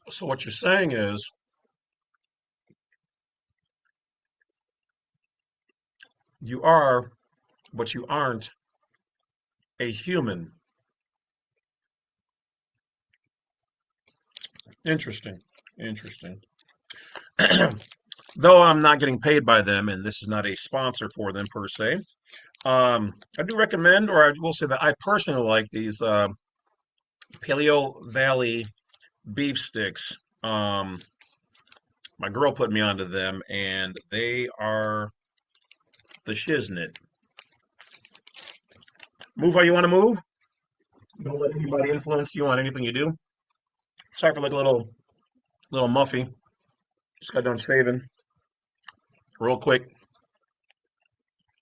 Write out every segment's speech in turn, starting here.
So what you're saying is you are, but you aren't a human. Interesting. Interesting. Though I'm not getting paid by them, and this is not a sponsor for them per se, I do recommend, or I will say that I personally like these Paleo Valley beef sticks. My girl put me onto them, and they are the shiznit. Move how you want to move. Don't let anybody influence you on anything you do. Sorry for like a little muffy. Just got done shaving. Real quick.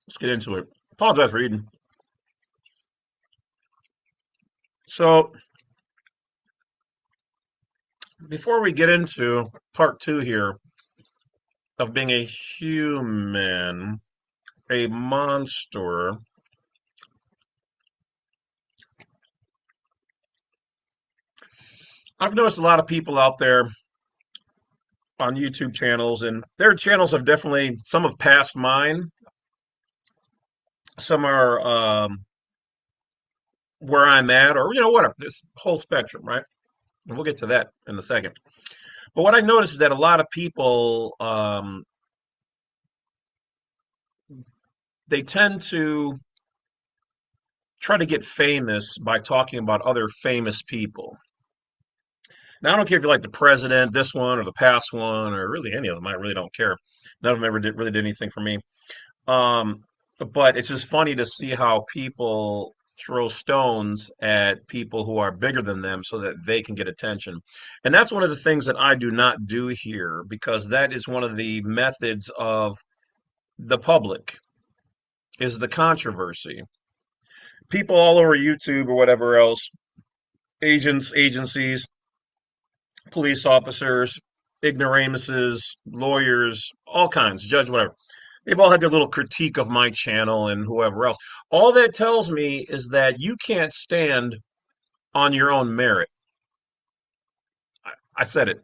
Let's get into it. Apologize for eating. So before we get into part two here of being a human, a monster, I've noticed a lot of people out there on YouTube channels, and their channels have definitely, some have passed mine. Some are where I'm at, or, whatever, this whole spectrum, right? And we'll get to that in a second. But what I noticed is that a lot of people, they tend to try to get famous by talking about other famous people. Now, I don't care if you like the president, this one, or the past one, or really any of them. I really don't care. None of them ever really did anything for me. Um, but it's just funny to see how people throw stones at people who are bigger than them so that they can get attention. And that's one of the things that I do not do here because that is one of the methods of the public is the controversy. People all over YouTube or whatever else, agents, agencies, police officers, ignoramuses, lawyers, all kinds, judge, whatever. They've all had their little critique of my channel and whoever else. All that tells me is that you can't stand on your own merit. I said it.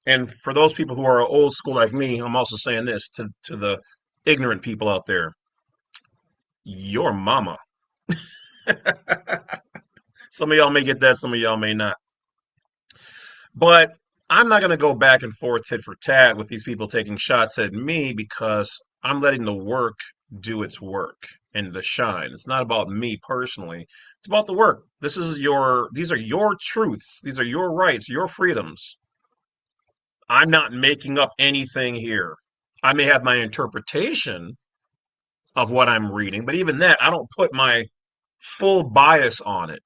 And for those people who are old school like me, I'm also saying this to the ignorant people out there. Your mama. Some of y'all may get that, some of y'all may not. But I'm not going to go back and forth tit for tat with these people taking shots at me because I'm letting the work do its work and the shine. It's not about me personally. It's about the work. These are your truths. These are your rights, your freedoms. I'm not making up anything here. I may have my interpretation of what I'm reading, but even that, I don't put my full bias on it.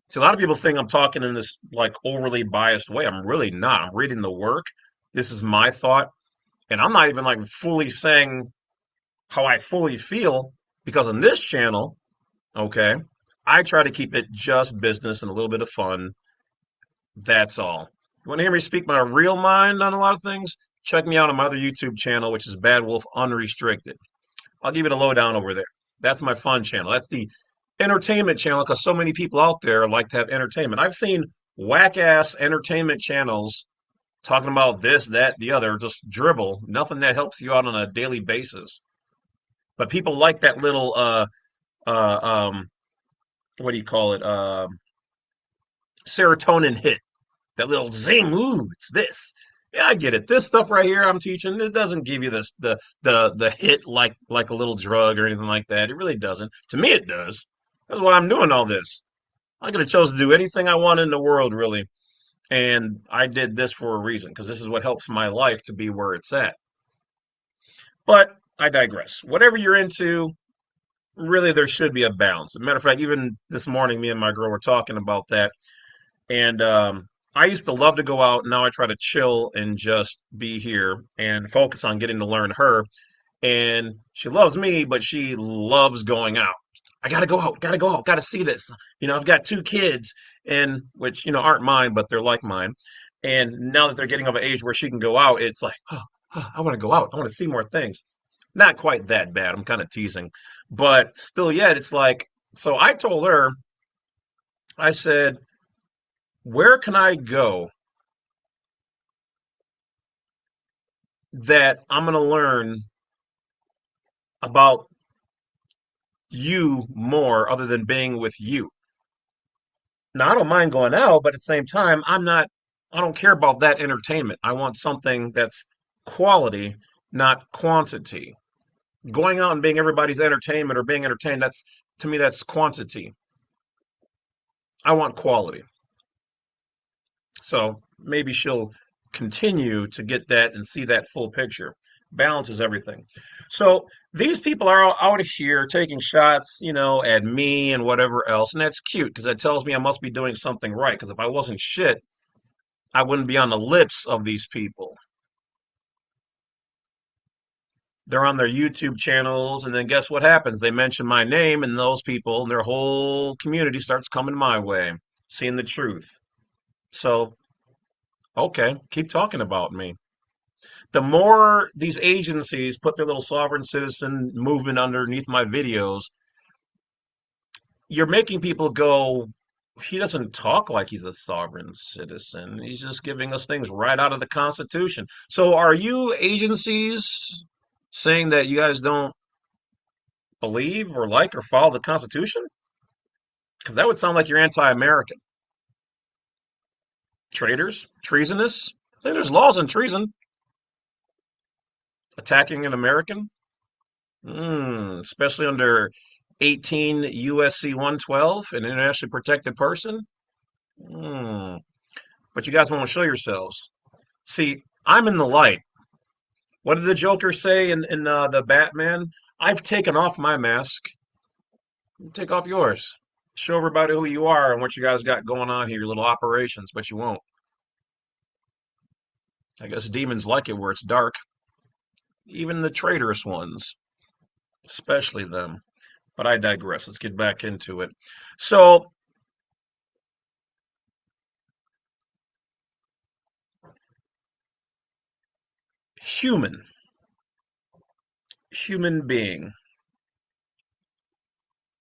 See, a lot of people think I'm talking in this like overly biased way. I'm really not. I'm reading the work. This is my thought, and I'm not even like fully saying how I fully feel because on this channel, okay, I try to keep it just business and a little bit of fun. That's all. You want to hear me speak my real mind on a lot of things? Check me out on my other YouTube channel, which is Badwolf Unrestricted. I'll give it a lowdown over there. That's my fun channel. That's the entertainment channel because so many people out there like to have entertainment. I've seen whack ass entertainment channels talking about this, that, the other, just dribble, nothing that helps you out on a daily basis. But people like that little uh what do you call it? Serotonin hit. That little zing, ooh, it's this. Yeah, I get it. This stuff right here I'm teaching, it doesn't give you this the hit like a little drug or anything like that. It really doesn't. To me it does. That's why I'm doing all this. I could have chosen to do anything I want in the world, really. And I did this for a reason, because this is what helps my life to be where it's at. But I digress. Whatever you're into, really there should be a balance. As a matter of fact, even this morning, me and my girl were talking about that. And I used to love to go out. Now I try to chill and just be here and focus on getting to learn her. And she loves me, but she loves going out. I gotta go out, gotta go out, gotta see this. I've got two kids, and which aren't mine, but they're like mine. And now that they're getting of an age where she can go out, it's like, oh, I want to go out. I want to see more things. Not quite that bad. I'm kind of teasing, but still, yet it's like. So I told her I said, where can I go that I'm going to learn about you more other than being with you? Now, I don't mind going out, but at the same time, I don't care about that entertainment. I want something that's quality, not quantity. Going out and being everybody's entertainment or being entertained, to me, that's quantity. I want quality. So maybe she'll continue to get that and see that full picture. Balance is everything. So these people are out here taking shots, at me and whatever else. And that's cute because that tells me I must be doing something right. Because if I wasn't shit, I wouldn't be on the lips of these people. They're on their YouTube channels, and then guess what happens? They mention my name, and those people and their whole community starts coming my way, seeing the truth. So, okay, keep talking about me. The more these agencies put their little sovereign citizen movement underneath my videos, you're making people go, he doesn't talk like he's a sovereign citizen. He's just giving us things right out of the Constitution. So are you agencies saying that you guys don't believe or like or follow the Constitution? Because that would sound like you're anti-American. Traitors? Treasonous? I think there's laws on treason. Attacking an American? Especially under 18 U.S.C. 112, an internationally protected person. Hmm. But you guys won't show yourselves. See, I'm in the light. What did the Joker say in the Batman? I've taken off my mask. Take off yours. Show everybody who you are and what you guys got going on here, your little operations, but you won't. I guess demons like it where it's dark. Even the traitorous ones, especially them. But I digress. Let's get back into it. So, human, human being.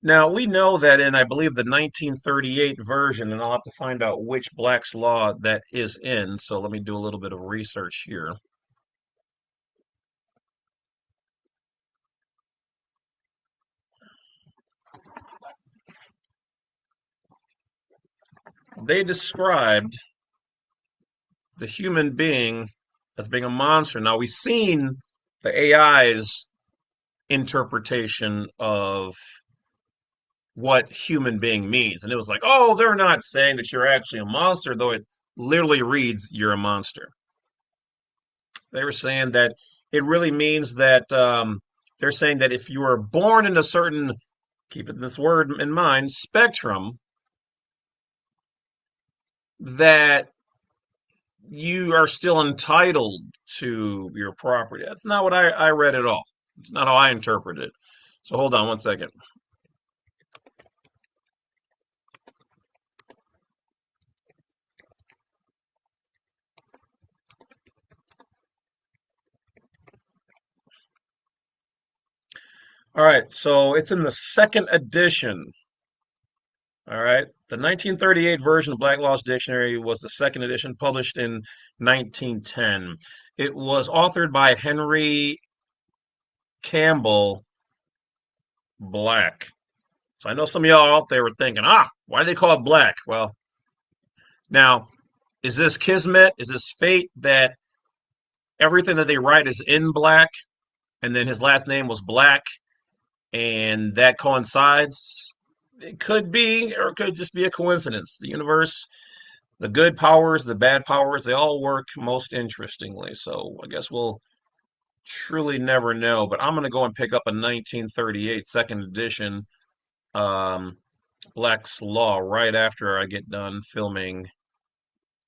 Now, we know that in, I believe, the 1938 version, and I'll have to find out which Black's Law that is in. So let me do a little bit of research here. They described the human being as being a monster. Now, we've seen the AI's interpretation of what human being means. And it was like, oh, they're not saying that you're actually a monster, though it literally reads you're a monster. They were saying that it really means that they're saying that if you are born in a certain, keep this word in mind, spectrum, that you are still entitled to your property. That's not what I read at all. It's not how I interpret it. So hold on one second. All right, so it's in the second edition. All right, the 1938 version of Black Law's Dictionary was the second edition, published in 1910. It was authored by Henry Campbell Black. So I know some of y'all out there were thinking, why do they call it Black? Well, now, is this kismet? Is this fate that everything that they write is in black, and then his last name was Black, and that coincides? It could be, or it could just be a coincidence. The universe, the good powers, the bad powers, they all work most interestingly. So I guess we'll truly never know. But I'm going to go and pick up a 1938 second edition um, Black's Law right after I get done filming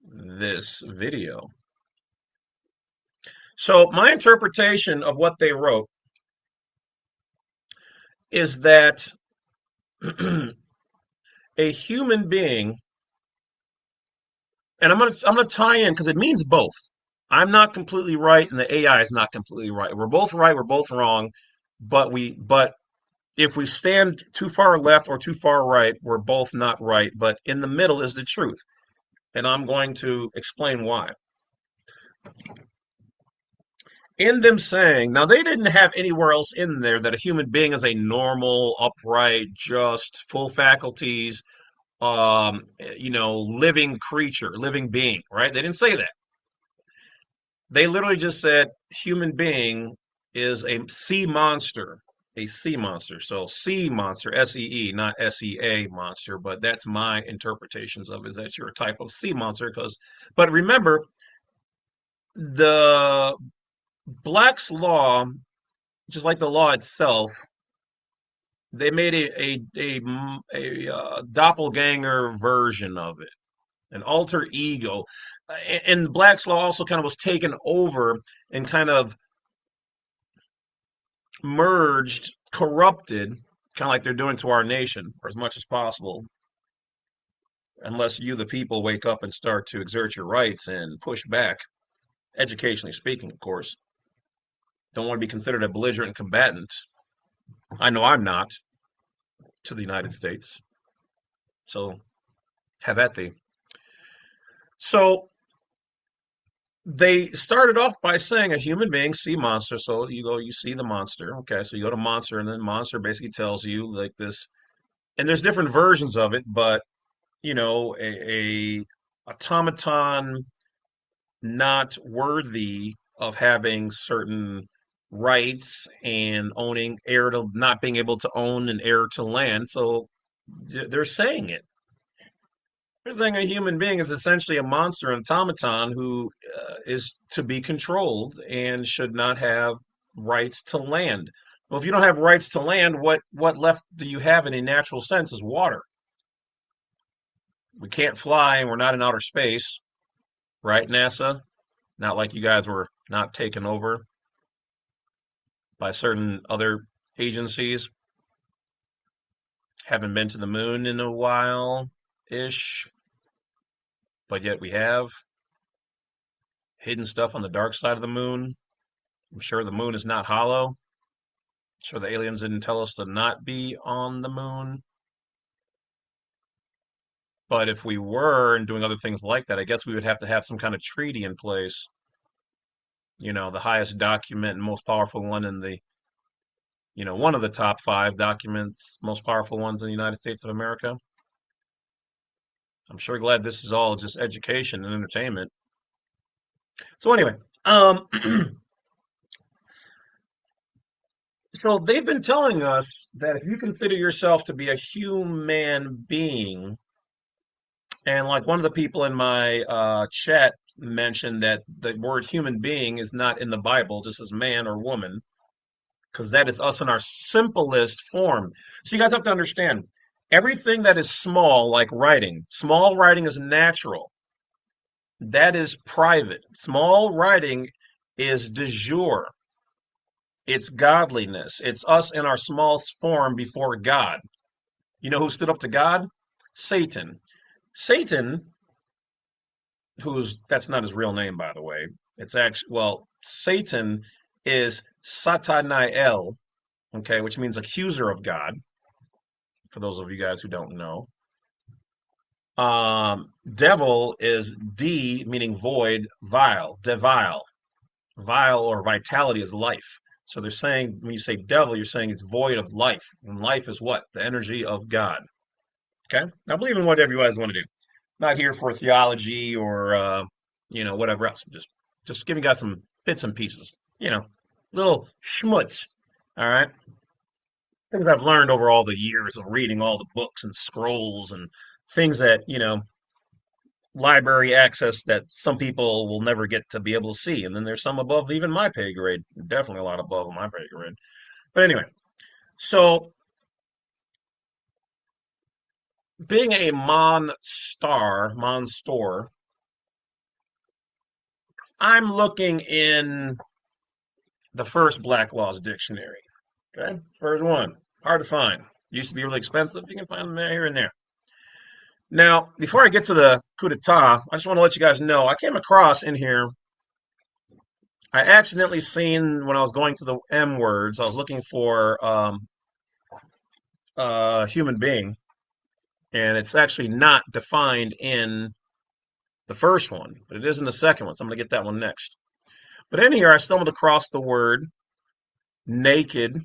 this video. So my interpretation of what they wrote is that a human being, and I'm gonna tie in because it means both. I'm not completely right, and the AI is not completely right. We're both right, we're both wrong, but If we stand too far left or too far right, we're both not right, but in the middle is the truth. And I'm going to explain why. In them saying, now they didn't have anywhere else in there that a human being is a normal, upright, just, full faculties, living creature, living being, right? They didn't say that. They literally just said human being is a sea monster, a sea monster. So sea monster, SEE, not SEA monster, but that's my interpretations of it, is that you're a type of sea monster. But remember, the Black's law, just like the law itself, they made a doppelganger version of it, an alter ego. And Black's law also kind of was taken over and kind of merged, corrupted, kind of like they're doing to our nation, or as much as possible, unless you, the people, wake up and start to exert your rights and push back, educationally speaking, of course. Don't want to be considered a belligerent combatant. I know I'm not to the United States, so have at thee. So they started off by saying a human being see monster. So you go, you see the monster. Okay, so you go to monster, and then monster basically tells you like this. And there's different versions of it, but a automaton not worthy of having certain rights and owning heir to not being able to own an heir to land. So they're saying it. They're saying a human being is essentially a monster, an automaton who is to be controlled and should not have rights to land. Well, if you don't have rights to land, what left do you have in a natural sense is water. We can't fly and we're not in outer space, right, NASA? Not like you guys were not taken over by certain other agencies. Haven't been to the moon in a while ish, but yet we have hidden stuff on the dark side of the moon. I'm sure the moon is not hollow. I'm sure the aliens didn't tell us to not be on the moon. But if we were and doing other things like that, I guess we would have to have some kind of treaty in place. The highest document and most powerful one in one of the top 5 documents, most powerful ones in the United States of America. I'm sure glad this is all just education and entertainment. So anyway, so they've been telling us that if you consider yourself to be a human being, and like one of the people in my chat mentioned that the word human being is not in the Bible, just as man or woman, because that is us in our simplest form. So you guys have to understand everything that is small, like writing, small writing is natural. That is private. Small writing is de jure. It's godliness. It's us in our smallest form before God. You know who stood up to God? Satan. Satan, that's not his real name, by the way. It's actually, well, Satan is Satanael, okay, which means accuser of God, for those of you guys who don't know. Devil is D, meaning void, vile, devile. Vile or vitality is life. So they're saying, when you say devil, you're saying it's void of life. And life is what? The energy of God. Okay? Now believe in whatever you guys want to do. Not here for theology or whatever else. Just giving you guys some bits and pieces. Little schmutz. All right. Things I've learned over all the years of reading all the books and scrolls and things that, library access that some people will never get to be able to see. And then there's some above even my pay grade. Definitely a lot above my pay grade. But anyway, so being a monster, I'm looking in the first Black Laws Dictionary. Okay, first one. Hard to find. Used to be really expensive. You can find them there, here and there. Now, before I get to the coup d'etat, I just want to let you guys know I came across in here. I accidentally seen when I was going to the M words. I was looking for human being, and it's actually not defined in the first one, but it is in the second one. So I'm going to get that one next. But in here, I stumbled across the word naked.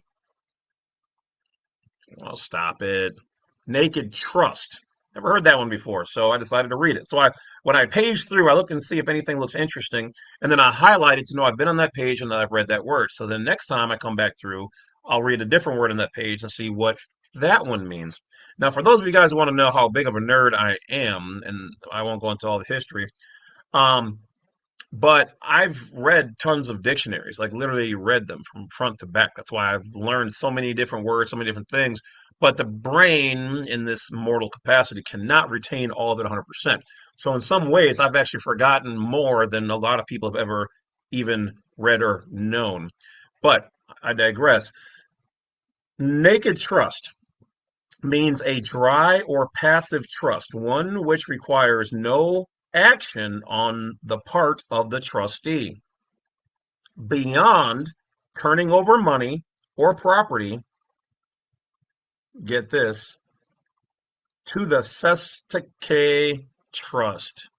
I'll stop it. Naked trust. Never heard that one before, so I decided to read it. So when I paged through, I looked and see if anything looks interesting, and then I highlighted to know I've been on that page and that I've read that word. So then next time I come back through, I'll read a different word on that page and see what that one means. Now, for those of you guys who want to know how big of a nerd I am, and I won't go into all the history, um, but I've read tons of dictionaries, like literally read them from front to back. That's why I've learned so many different words, so many different things. But the brain in this mortal capacity cannot retain all of it 100%. So in some ways, I've actually forgotten more than a lot of people have ever even read or known. But I digress. Naked trust means a dry or passive trust, one which requires no action on the part of the trustee beyond turning over money or property, get this, to the Sestake Trust.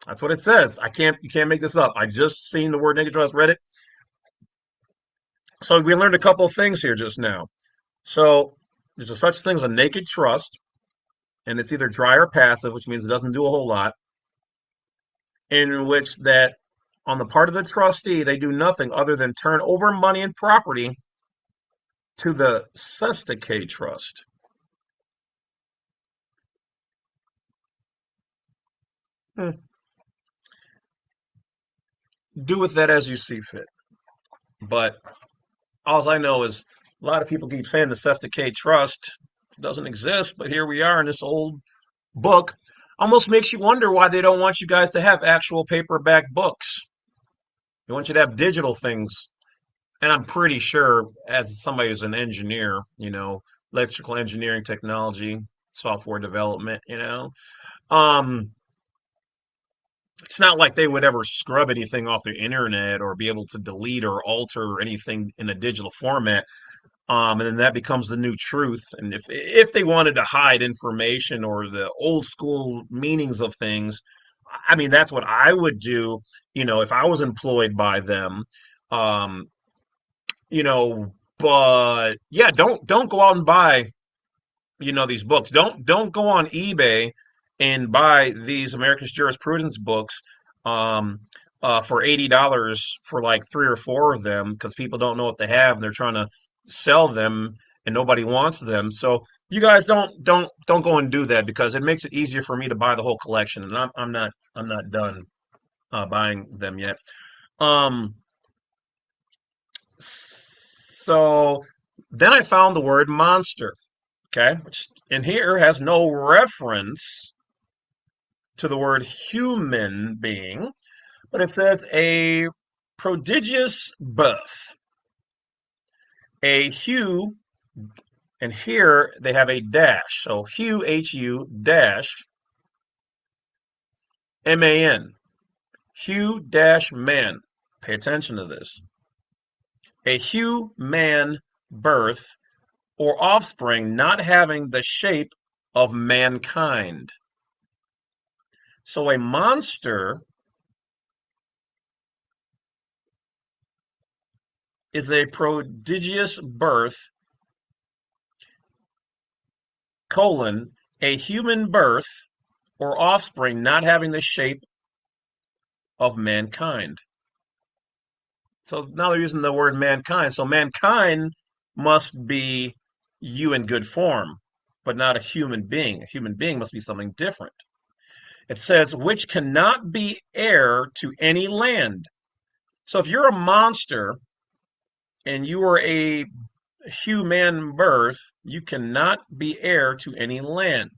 That's what it says. You can't make this up. I just seen the word naked trust, read it. So we learned a couple of things here just now. So there's a such thing as a naked trust, and it's either dry or passive, which means it doesn't do a whole lot, in which that on the part of the trustee, they do nothing other than turn over money and property to the Sestake Trust. Hmm. Do with that as you see fit. But all I know is a lot of people keep saying the Sestake Trust doesn't exist, but here we are in this old book. Almost makes you wonder why they don't want you guys to have actual paperback books. They want you to have digital things. And I'm pretty sure, as somebody who's an engineer, electrical engineering technology, software development, it's not like they would ever scrub anything off the internet or be able to delete or alter anything in a digital format. And then that becomes the new truth. And if they wanted to hide information or the old school meanings of things, I mean, that's what I would do, if I was employed by them. Um, but yeah, don't go out and buy, these books. Don't go on eBay and buy these America's Jurisprudence books um for $80 for like three or four of them because people don't know what they have and they're trying to sell them and nobody wants them. So you guys don't go and do that because it makes it easier for me to buy the whole collection and I'm not done buying them yet. Um so then I found the word monster, okay, which in here has no reference to the word human being, but it says a prodigious birth, a hue, and here they have a dash. So hue, H-U, dash, M-A-N, hue dash man. Pay attention to this. A hue man birth or offspring not having the shape of mankind. So a monster is a prodigious birth, colon, a human birth or offspring not having the shape of mankind. So now they're using the word mankind. So mankind must be you in good form, but not a human being. A human being must be something different. It says, which cannot be heir to any land. So if you're a monster and you are a human birth, you cannot be heir to any land.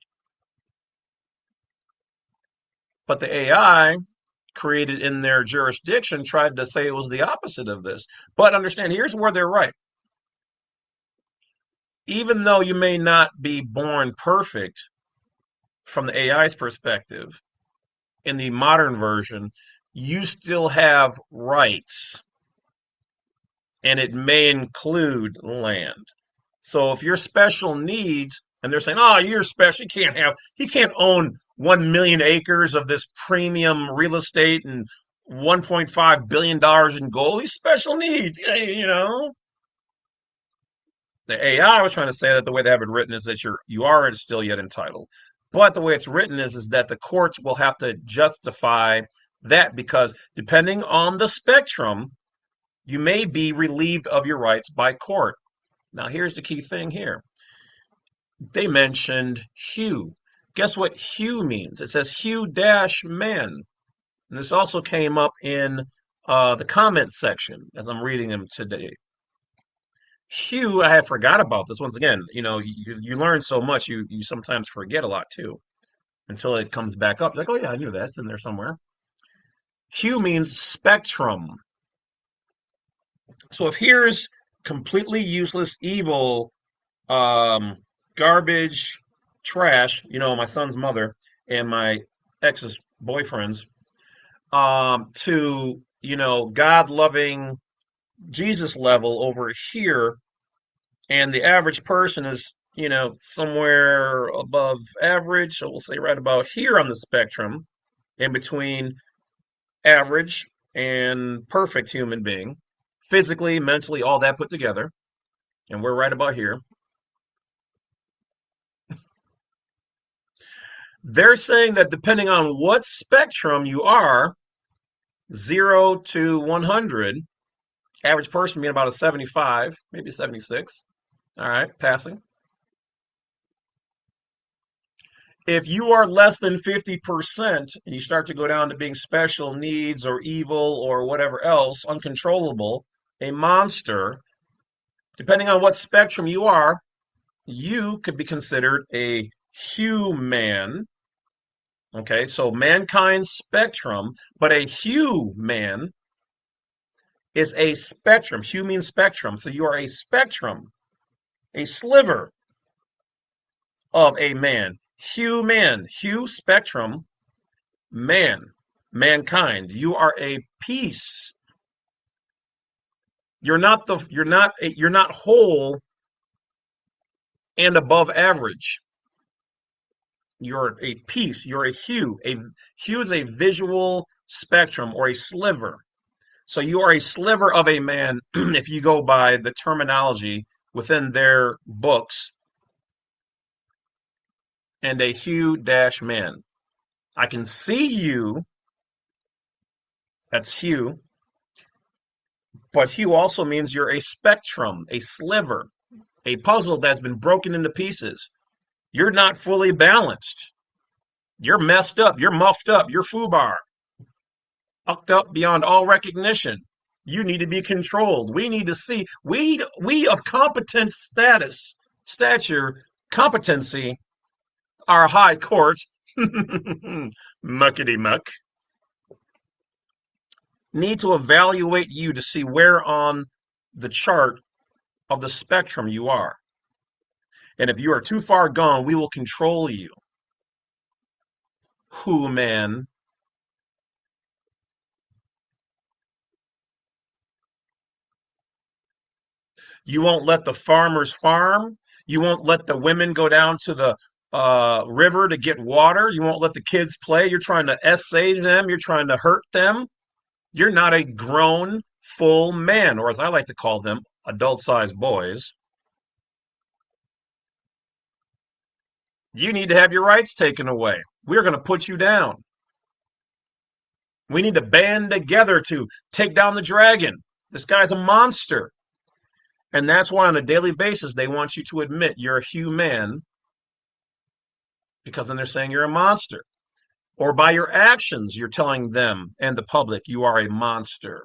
But the AI created in their jurisdiction tried to say it was the opposite of this. But understand, here's where they're right. Even though you may not be born perfect from the AI's perspective, in the modern version, you still have rights, and it may include land. So if you're special needs and they're saying, oh, you're special, he can't own 1 million acres of this premium real estate and $1.5 billion in gold. He's special needs. The AI was trying to say that the way they have it written is that you are still yet entitled. But the way it's written is that the courts will have to justify that because depending on the spectrum, you may be relieved of your rights by court. Now, here's the key thing here. They mentioned hue. Guess what hue means? It says hue dash man. And this also came up in the comment section as I'm reading them today. Hue, I had forgot about this. Once again, you learn so much, you sometimes forget a lot too until it comes back up. Like, oh yeah, I knew that. It's in there somewhere. Hue means spectrum. So if here's completely useless, evil, um, garbage, trash, my son's mother and my ex's boyfriends, to, God loving Jesus level over here, and the average person is, somewhere above average. So we'll say right about here on the spectrum, in between average and perfect human being, physically, mentally, all that put together. And we're right about here. They're saying that depending on what spectrum you are, 0 to 100, average person being about a 75, maybe 76. All right, passing. If you are less than 50% and you start to go down to being special needs or evil or whatever else, uncontrollable, a monster, depending on what spectrum you are, you could be considered a human. Okay, so mankind spectrum, but a human is a spectrum, human spectrum. So you are a spectrum, a sliver of a man. Human, hue spectrum, man, mankind. You are a piece. You're not whole and above average. You're a piece. You're a hue. A hue is a visual spectrum or a sliver. So you are a sliver of a man if you go by the terminology within their books, and a hue dash man. I can see you, that's hue, but hue also means you're a spectrum, a sliver, a puzzle that's been broken into pieces. You're not fully balanced. You're messed up. You're muffed up. You're foobar, fucked up beyond all recognition. You need to be controlled. We need to see. We of competent stature, competency, our high court, muckety muck, need to evaluate you to see where on the chart of the spectrum you are. And if you are too far gone, we will control you. Who, man? You won't let the farmers farm. You won't let the women go down to the river to get water. You won't let the kids play. You're trying to essay them. You're trying to hurt them. You're not a grown, full man, or as I like to call them, adult-sized boys. You need to have your rights taken away. We're going to put you down. We need to band together to take down the dragon. This guy's a monster. And that's why on a daily basis they want you to admit you're a human, because then they're saying you're a monster. Or by your actions, you're telling them and the public you are a monster.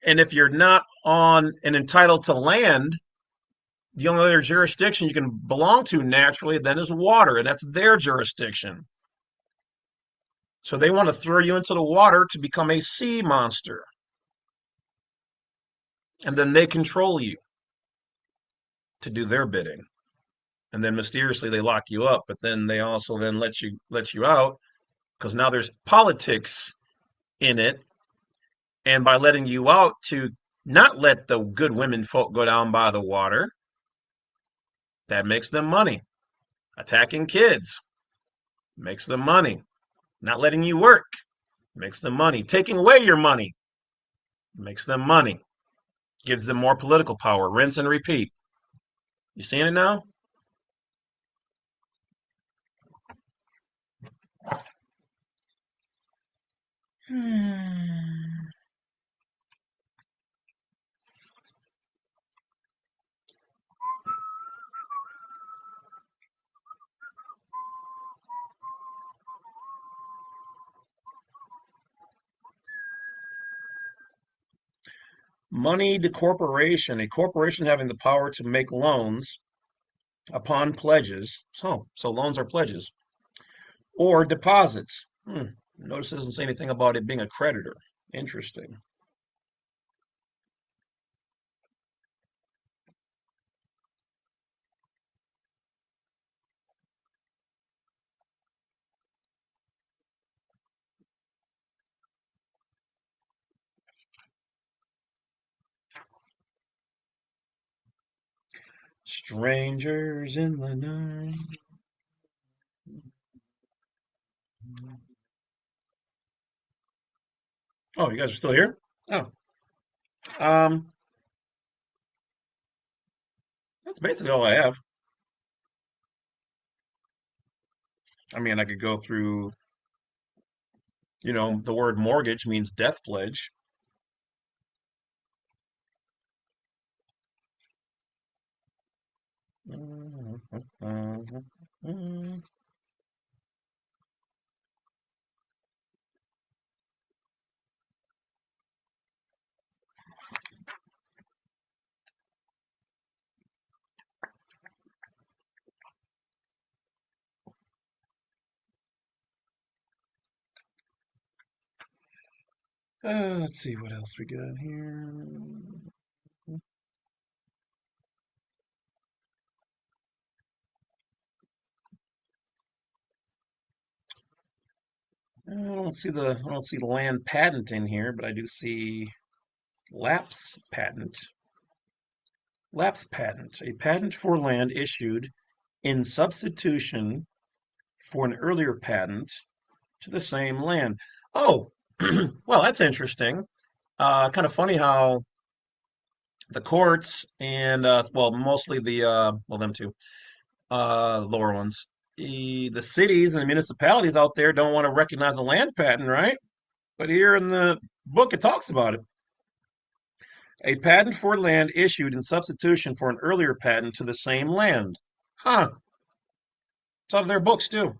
And if you're not on and entitled to land, the only other jurisdiction you can belong to naturally then is water, and that's their jurisdiction. So they want to throw you into the water to become a sea monster. And then they control you to do their bidding. And then mysteriously they lock you up, but then they also then let you out because now there's politics in it. And by letting you out to not let the good women folk go down by the water. That makes them money. Attacking kids makes them money. Not letting you work makes them money. Taking away your money makes them money. Gives them more political power. Rinse and repeat. You seeing it now? Hmm. Moneyed corporation, a corporation having the power to make loans upon pledges. So loans are pledges or deposits. Notice it doesn't say anything about it being a creditor. Interesting. Strangers in the night. Oh, you guys are still here? Oh, um, that's basically all I have. I mean, I could go through, the word mortgage means death pledge. Let's see what else we got here. I don't see land patent in here, but I do see lapse patent. Lapse patent, a patent for land issued in substitution for an earlier patent to the same land. Oh, well, that's interesting. Kind of funny how the courts and well, mostly them too, lower ones, the cities and municipalities out there don't want to recognize a land patent, right? But here in the book, it talks about it. A patent for land issued in substitution for an earlier patent to the same land. Huh. It's out of their books too.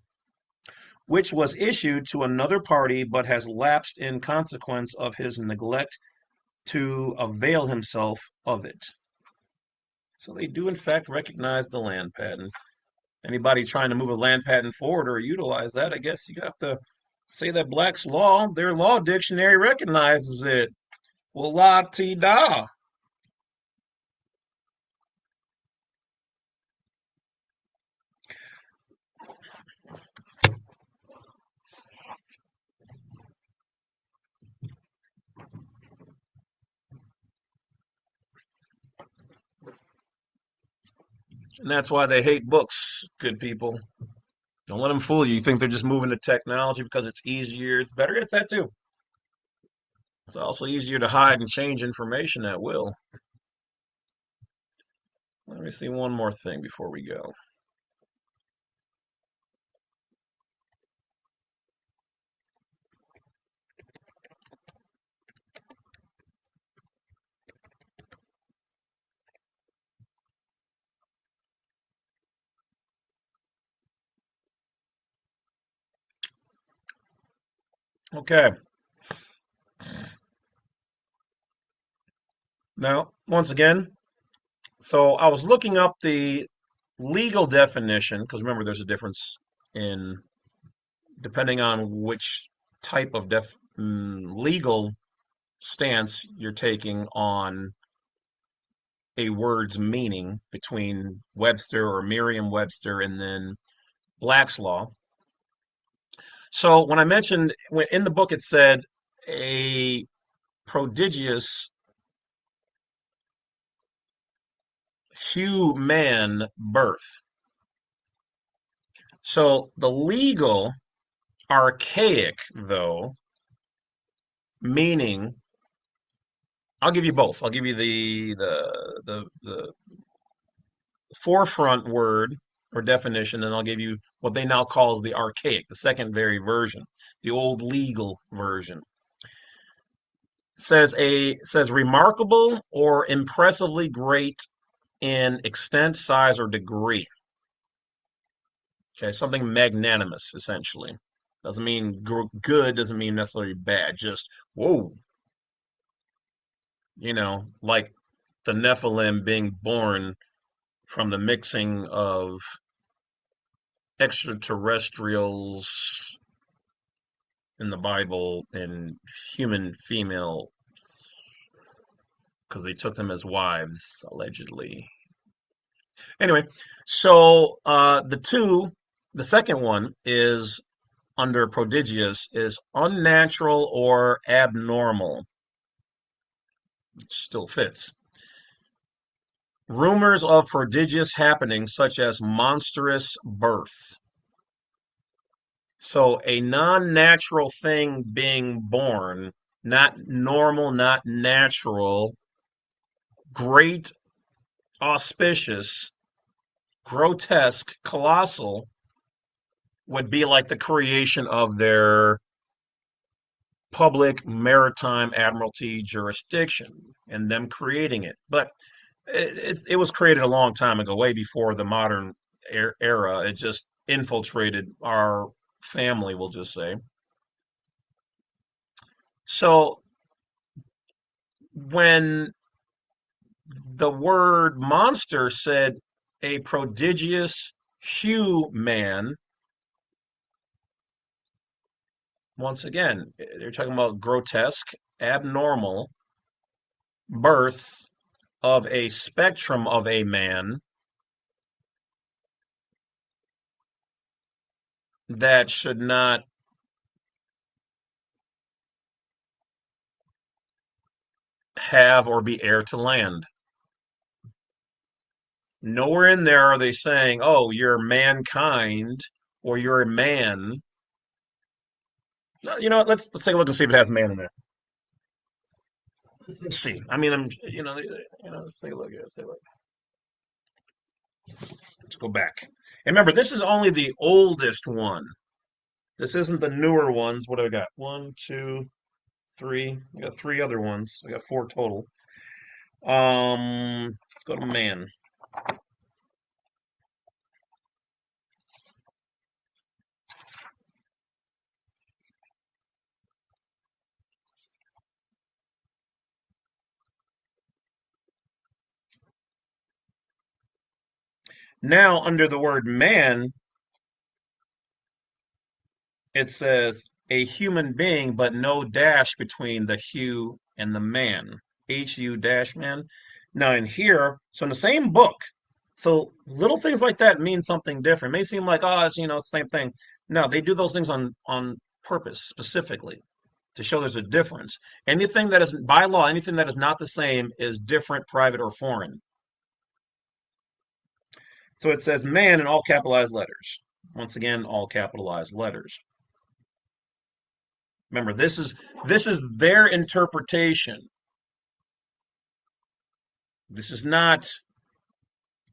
Which was issued to another party but has lapsed in consequence of his neglect to avail himself of it. So they do, in fact, recognize the land patent. Anybody trying to move a land patent forward or utilize that, I guess you have to say that Black's law, their law dictionary recognizes it. Well, la ti da. And that's why they hate books, good people. Don't let them fool you. You think they're just moving to technology because it's easier, it's better. It's that too. It's also easier to hide and change information at will. Let me see one more thing before we go. Okay. Now, once again, so I was looking up the legal definition because remember, there's a difference in depending on which type of legal stance you're taking on a word's meaning between Webster or Merriam-Webster and then Black's Law. So when I mentioned in the book, it said a prodigious human birth. So the legal archaic, though, meaning I'll give you both. I'll give you the forefront word or definition, and I'll give you what they now calls the archaic, the secondary version, the old legal version. Says remarkable or impressively great in extent, size, or degree. Okay, something magnanimous, essentially. Doesn't mean good, doesn't mean necessarily bad. Just whoa, like the Nephilim being born from the mixing of extraterrestrials in the Bible and human female because they took them as wives, allegedly. Anyway, so the second one is under prodigious is unnatural or abnormal. It still fits. Rumors of prodigious happenings such as monstrous birth. So a non-natural thing being born, not normal, not natural, great, auspicious, grotesque, colossal, would be like the creation of their public maritime admiralty jurisdiction and them creating it. But it was created a long time ago, way before the modern era. It just infiltrated our family, we'll just say. So when the word monster said a prodigious hue man, once again, they're talking about grotesque, abnormal births of a spectrum of a man that should not have or be heir to land. Nowhere in there are they saying, oh, you're mankind or you're a man. No, you know what? Let's take a look and see if it has man in there. Let's see. I mean, let's take a look here. Let's take a look. Let's go back. And remember, this is only the oldest one. This isn't the newer ones. What do I got? One, two, three. I got three other ones. I got four total. Let's go to man. Now, under the word man, it says a human being, but no dash between the hue and the man. HU dash man. Now, in here, so in the same book, so little things like that mean something different. It may seem like, oh, it's, same thing. No, they do those things on purpose, specifically, to show there's a difference. Anything that is by law, anything that is not the same is different, private, or foreign. So it says man in all capitalized letters. Once again, all capitalized letters. Remember, this is their interpretation. This is not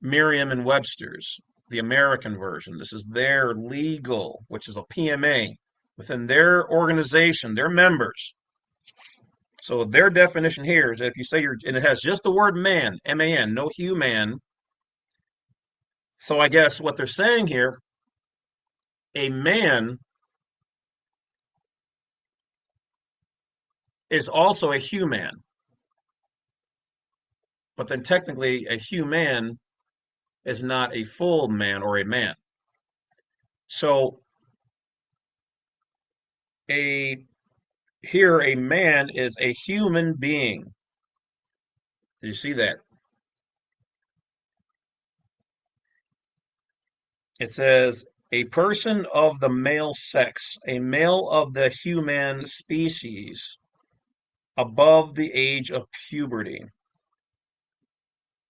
Merriam and Webster's, the American version. This is their legal, which is a PMA within their organization, their members. So their definition here is that if you say and it has just the word man, M-A-N, no human. So I guess what they're saying here, a man is also a human. But then technically a human is not a full man or a man. So a here a man is a human being. Did you see that? It says a person of the male sex, a male of the human species, above the age of puberty.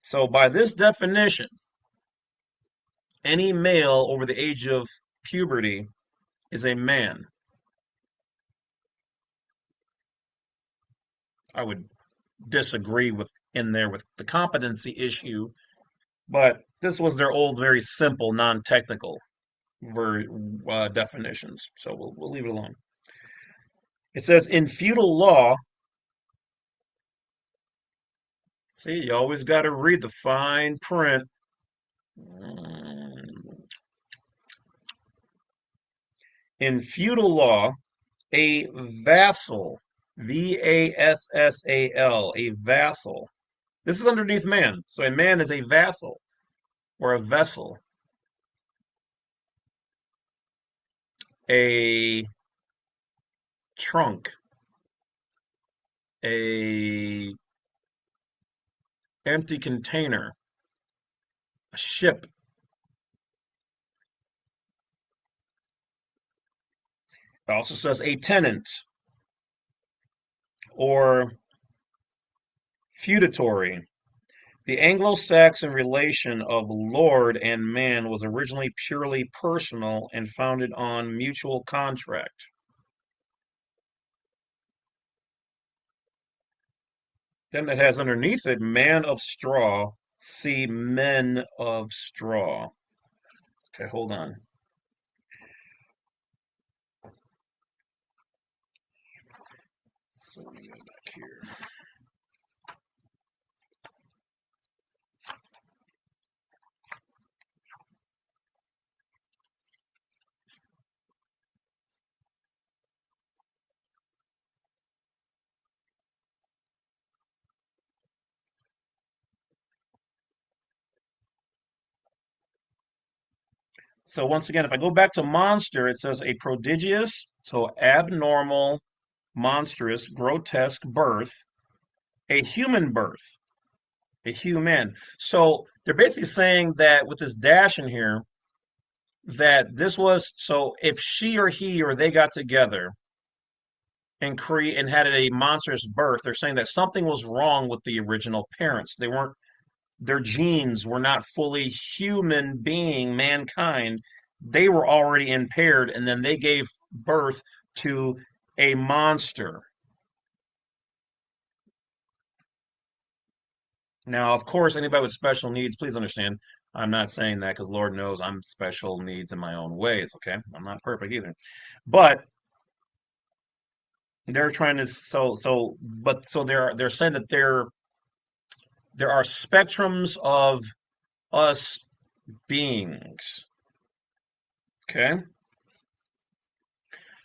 So by this definition, any male over the age of puberty is a man. I would disagree with in there with the competency issue, but this was their old, very simple, non-technical definitions. So we'll leave it alone. It says in feudal law, see, you always got to read the fine print. In feudal law, a vassal, vassal, a vassal. This is underneath man. So a man is a vassal or a vessel, a trunk, a empty container, a ship. It also says a tenant or feudatory. The Anglo-Saxon relation of lord and man was originally purely personal and founded on mutual contract. Then it has underneath it man of straw, see men of straw. Okay, hold on. So let me go back here. So once again, if I go back to monster, it says a prodigious, so abnormal, monstrous, grotesque birth, a human birth, a human. So they're basically saying that with this dash in here, that this was so if she or he or they got together and create and had a monstrous birth, they're saying that something was wrong with the original parents. They weren't their genes were not fully human being, mankind. They were already impaired, and then they gave birth to a monster. Now, of course, anybody with special needs, please understand, I'm not saying that because Lord knows I'm special needs in my own ways, okay? I'm not perfect either. But they're trying to so they're saying that there are spectrums of us beings. Okay.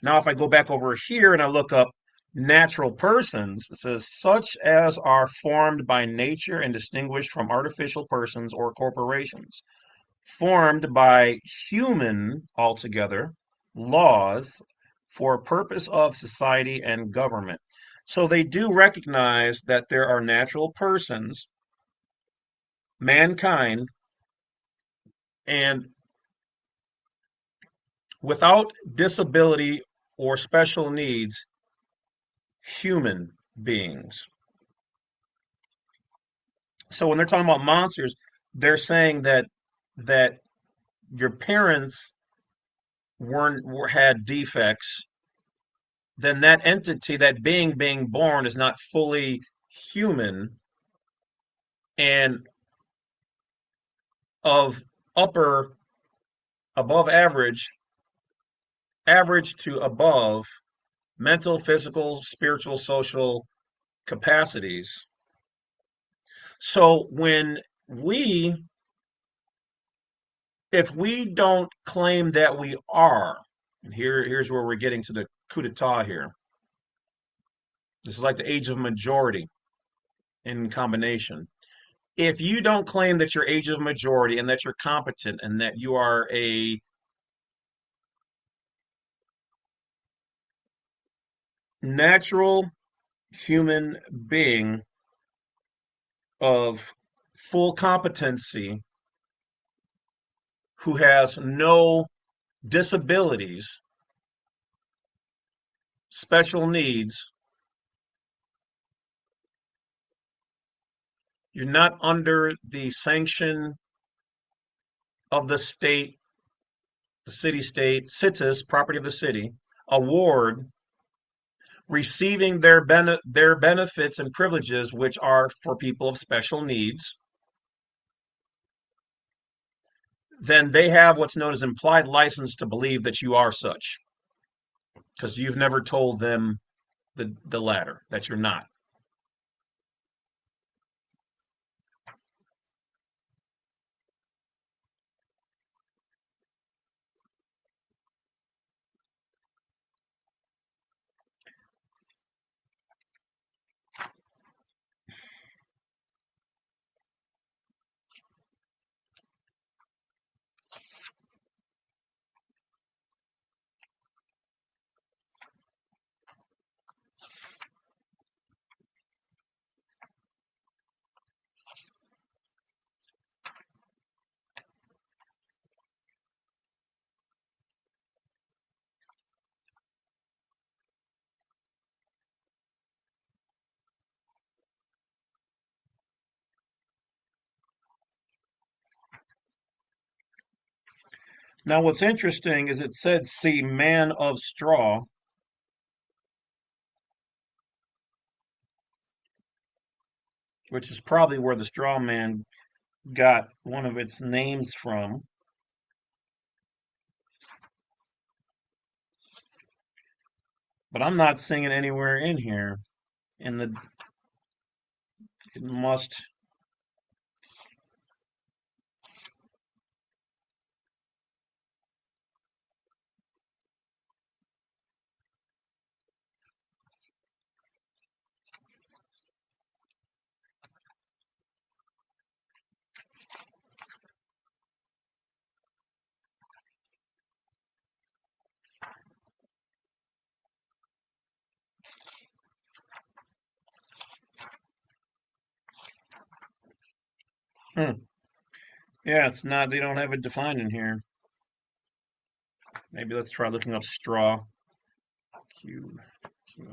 Now, if I go back over here and I look up natural persons, it says such as are formed by nature and distinguished from artificial persons or corporations, formed by human altogether laws for purpose of society and government. So they do recognize that there are natural persons, mankind, and without disability or special needs, human beings. So when they're talking about monsters, they're saying that your parents had defects, then that entity, that being born, is not fully human and of upper above average, average to above mental, physical, spiritual, social capacities. So when we if we don't claim that we are, and here's where we're getting to the coup d'etat here. This is like the age of majority in combination. If you don't claim that you're age of majority and that you're competent and that you are a natural human being of full competency who has no disabilities, special needs, You're not under the sanction of the state, the city state, cities, property of the city, award receiving their benefits and privileges, which are for people of special needs, then they have what's known as implied license to believe that you are such, because you've never told them the latter, that you're not. Now, what's interesting is it said, "See man of straw," which is probably where the straw man got one of its names from. But I'm not seeing it anywhere in here. In the it must. Hmm. Yeah, it's not. They don't have it defined in here. Maybe let's try looking up straw. Q. Q.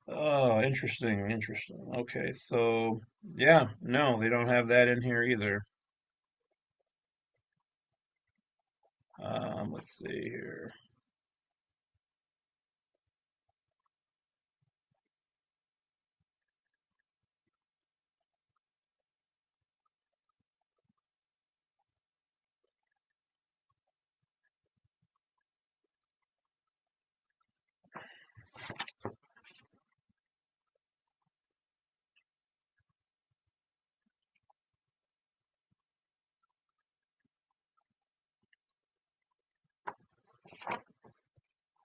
Oh, interesting, interesting. Okay, so yeah, no, they don't have that in here either. Let's see here.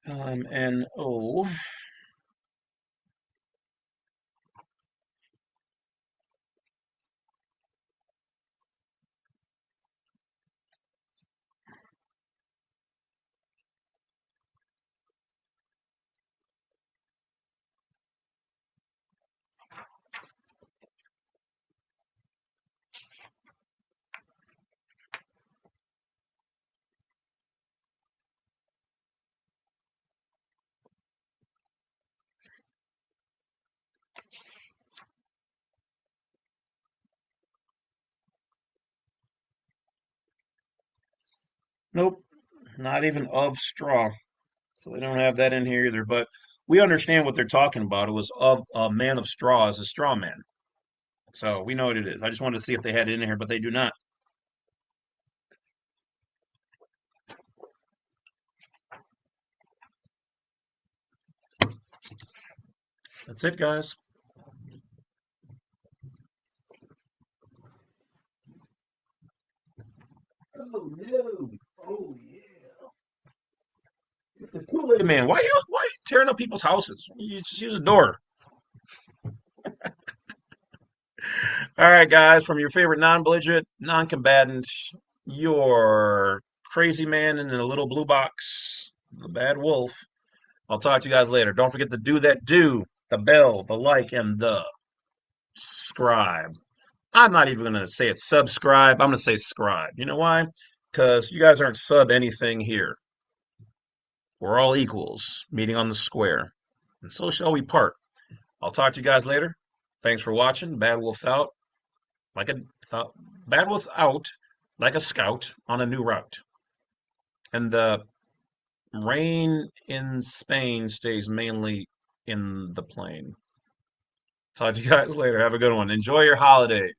NO. Nope, not even of straw. So they don't have that in here either. But we understand what they're talking about. It was of a man of straw as a straw man. So we know what it is. I just wanted to see if they had it in here, but they do not. That's it, guys. Oh no! Oh yeah! It's the Kool-Aid Man. Why you tearing up people's houses? You just use a door. All right, guys, from your favorite non-belligerent, non-combatant, your crazy man in a little blue box, the bad wolf. I'll talk to you guys later. Don't forget to do, the bell, the like, and the subscribe. I'm not even going to say it subscribe. I'm going to say scribe. You know why? Because you guys aren't sub anything here. We're all equals, meeting on the square. And so shall we part. I'll talk to you guys later. Thanks for watching. Bad Wolf's out. Like a Bad Wolf's out like a scout on a new route. And the rain in Spain stays mainly in the plain. Talk to you guys later. Have a good one. Enjoy your holidays.